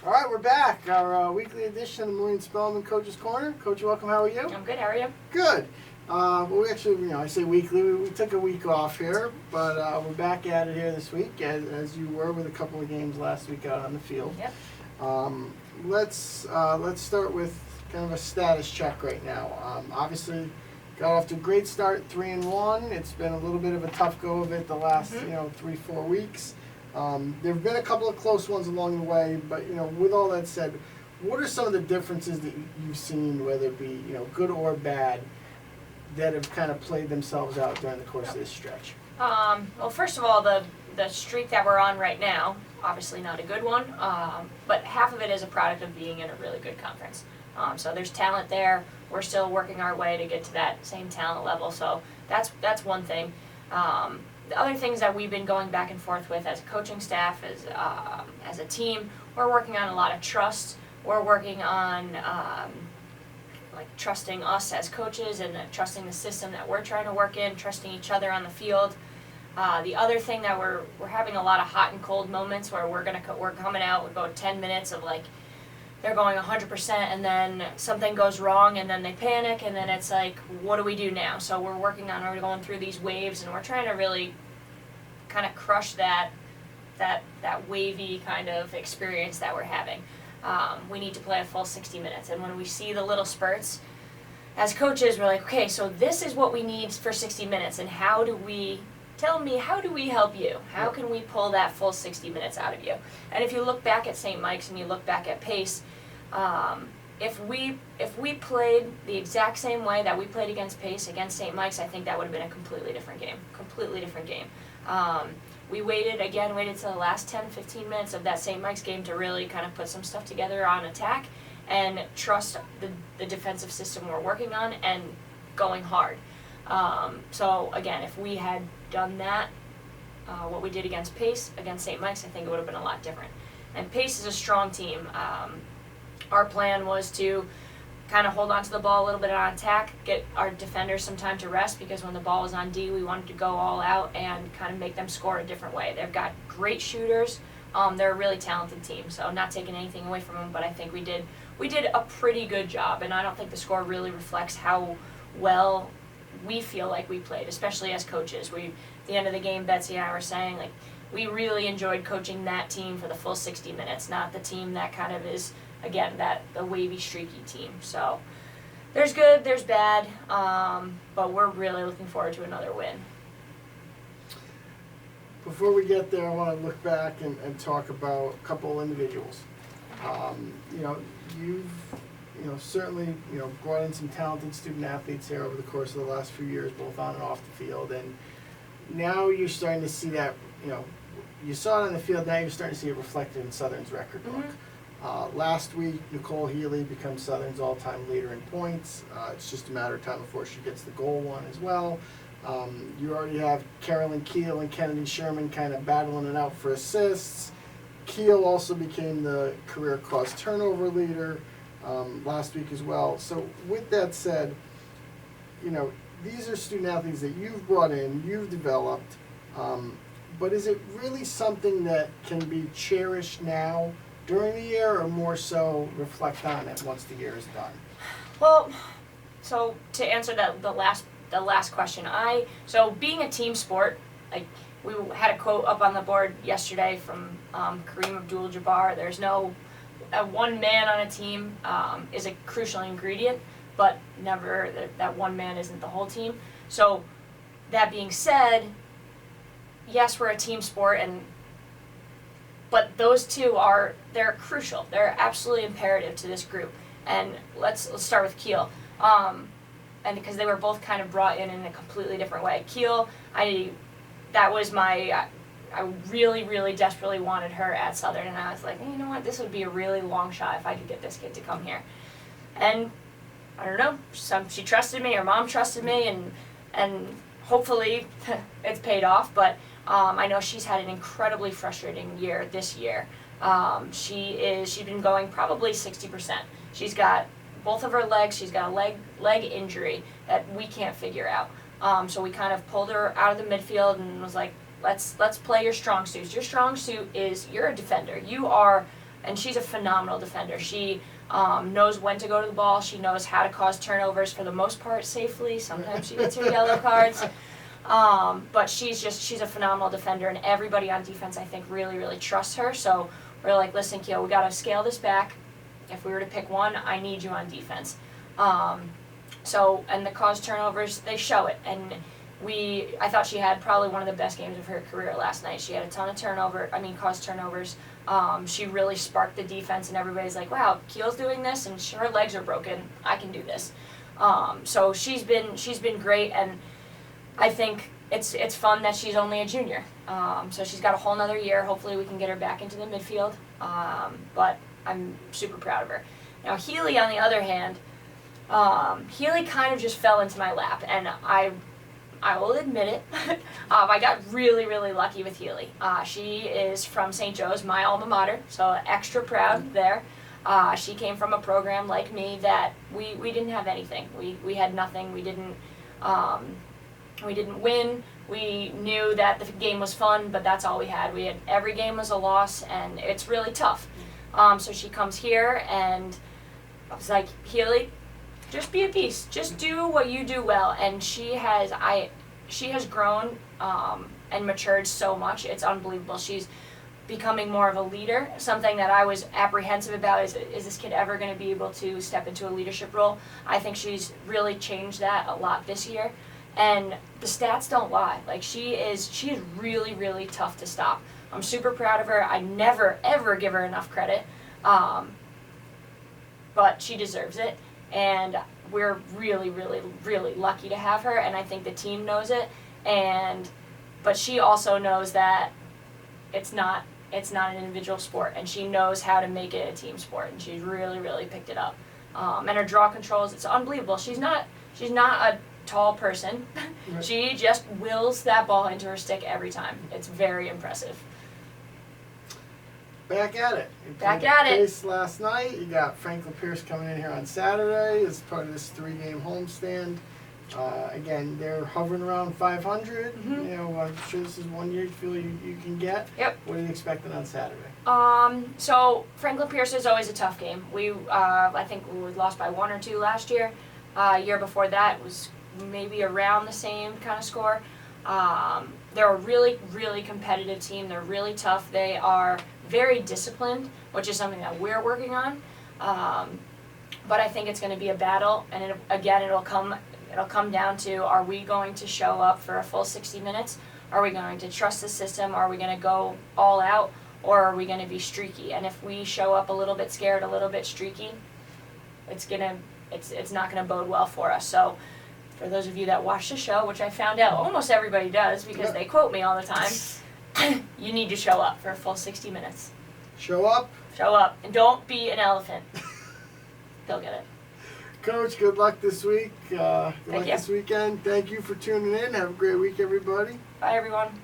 All right, we're back. Our weekly edition of the Maureen Spellman Coach's Corner. Coach, welcome. How are you? I'm good. How are you? Good. Well, we actually, I say weekly. We took a week off here, but we're back at it here this week, as you were with a couple of games last week out on the field. Yep. Let's start with kind of a status check right now. Obviously, got off to a great start, 3-1. It's been a little bit of a tough go of it the last 3-4 weeks. There have been a couple of close ones along the way, but with all that said, what are some of the differences that you've seen, whether it be good or bad, that have kind of played themselves out during the course of this stretch? Well, first of all, the streak that we're on right now, obviously not a good one, but half of it is a product of being in a really good conference. So there's talent there. We're still working our way to get to that same talent level. So that's one thing. The other things that we've been going back and forth with as a coaching staff, as a team, we're working on a lot of trust. We're working on trusting us as coaches and trusting the system that we're trying to work in, trusting each other on the field. The other thing that we're having a lot of hot and cold moments where we're coming out, we go 10 minutes of they're going 100% and then something goes wrong and then they panic and then it's like, what do we do now? So we're going through these waves and we're trying to really kind of crush that wavy kind of experience that we're having. We need to play a full 60 minutes, and when we see the little spurts, as coaches, we're like, okay, so this is what we need for 60 minutes, and how do we help you? How can we pull that full 60 minutes out of you? And if you look back at St. Mike's and you look back at Pace, if we played the exact same way that we played against Pace, against St. Mike's, I think that would have been a completely different game. We waited till the last 10-15 minutes of that St. Mike's game to really kind of put some stuff together on attack and trust the defensive system we're working on and going hard. So again, if we had done that, what we did against Pace, against St. Mike's, I think it would have been a lot different. And Pace is a strong team. Our plan was to kind of hold on to the ball a little bit on attack, get our defenders some time to rest, because when the ball was on D, we wanted to go all out and kind of make them score a different way. They've got great shooters. They're a really talented team, so not taking anything away from them, but I think we did a pretty good job, and I don't think the score really reflects how well we feel like we played, especially as coaches. At the end of the game, Betsy and I were saying, we really enjoyed coaching that team for the full 60 minutes, not the team that kind of is, again, the wavy, streaky team. So there's good, there's bad, but we're really looking forward to another win. Before we get there, I want to look back and talk about a couple individuals. You've certainly brought in some talented student athletes here over the course of the last few years, both on and off the field, and now you're starting to see that. You saw it on the field. Now you're starting to see it reflected in Southern's record book. Last week, Nicole Healy becomes Southern's all-time leader in points. It's just a matter of time before she gets the goal one as well. You already have Carolyn Keel and Kennedy Sherman kind of battling it out for assists. Keel also became the career cause turnover leader last week as well. So with that said, these are student athletes that you've brought in, you've developed, but is it really something that can be cherished now during the year, or more so reflect on it once the year is done? Well, so to answer the last question, so being a team sport, we had a quote up on the board yesterday from Kareem Abdul-Jabbar. There's no one man on a team is a crucial ingredient, but never that one man isn't the whole team. So that being said, yes, we're a team sport, but those two they're crucial. They're absolutely imperative to this group. And let's start with Keel. And because they were both kind of brought in a completely different way. Keel, I really, really desperately wanted her at Southern, and I was like, hey, you know what, this would be a really long shot if I could get this kid to come here. And I don't know, she trusted me, her mom trusted me, and hopefully it's paid off, but I know she's had an incredibly frustrating year this year. She's been going probably 60%. She's got both of her legs, she's got a leg injury that we can't figure out. So we kind of pulled her out of the midfield and was like, let's play your strong suits. Your strong suit is you're a defender. You are and she's a phenomenal defender. She knows when to go to the ball. She knows how to cause turnovers for the most part safely. Sometimes she gets her yellow cards. But she's a phenomenal defender, and everybody on defense, I think, really trusts her. So we're like, listen, Keel, we got to scale this back. If we were to pick one, I need you on defense. And the cause turnovers, they show it. And I thought she had probably one of the best games of her career last night. She had a ton of caused turnovers. She really sparked the defense, and everybody's like, wow, Keel's doing this, and her legs are broken. I can do this. So she's been great, and I think it's fun that she's only a junior. So she's got a whole nother year. Hopefully we can get her back into the midfield. But I'm super proud of her. Now Healy, on the other hand, Healy kind of just fell into my lap, and I will admit it. I got really lucky with Healy. She is from St. Joe's, my alma mater, so extra proud there. She came from a program like me that we didn't have anything. We had nothing. We didn't win. We knew that the game was fun, but that's all we had. Every game was a loss, and it's really tough. So she comes here, and I was like, Healy, just be a beast. Just do what you do well. And she has grown and matured so much. It's unbelievable. She's becoming more of a leader. Something that I was apprehensive about is this kid ever going to be able to step into a leadership role? I think she's really changed that a lot this year. And the stats don't lie. Like, she is really tough to stop. I'm super proud of her. I never ever give her enough credit. But she deserves it. And we're really lucky to have her, and I think the team knows it. But she also knows that it's not an individual sport, and she knows how to make it a team sport, and she's really picked it up. And her draw controls, it's unbelievable. She's not a tall person. Right. She just wills that ball into her stick every time. It's very impressive. Back at it. Back at it. Pace last night. You got Franklin Pierce coming in here on Saturday as part of this 3-game homestand. Again, they're hovering around 500. Mm-hmm. You know, I'm sure this is one year you feel you can get. Yep. What are you expecting on Saturday? So Franklin Pierce is always a tough game. I think we lost by 1 or 2 last year. Year before that was maybe around the same kind of score. They're a really competitive team. They're really tough. They are very disciplined, which is something that we're working on. But I think it's going to be a battle, and it'll come down to, are we going to show up for a full 60 minutes? Are we going to trust the system? Are we going to go all out, or are we going to be streaky? And if we show up a little bit scared, a little bit streaky, it's not going to bode well for us. So for those of you that watch the show, which I found out almost everybody does because they quote me all the time, you need to show up for a full 60 minutes. Show up. Show up. And don't be an elephant. They'll get it. Coach, good luck this week. Good luck you. this weekend. Thank you for tuning in. Have a great week, everybody. Bye, everyone.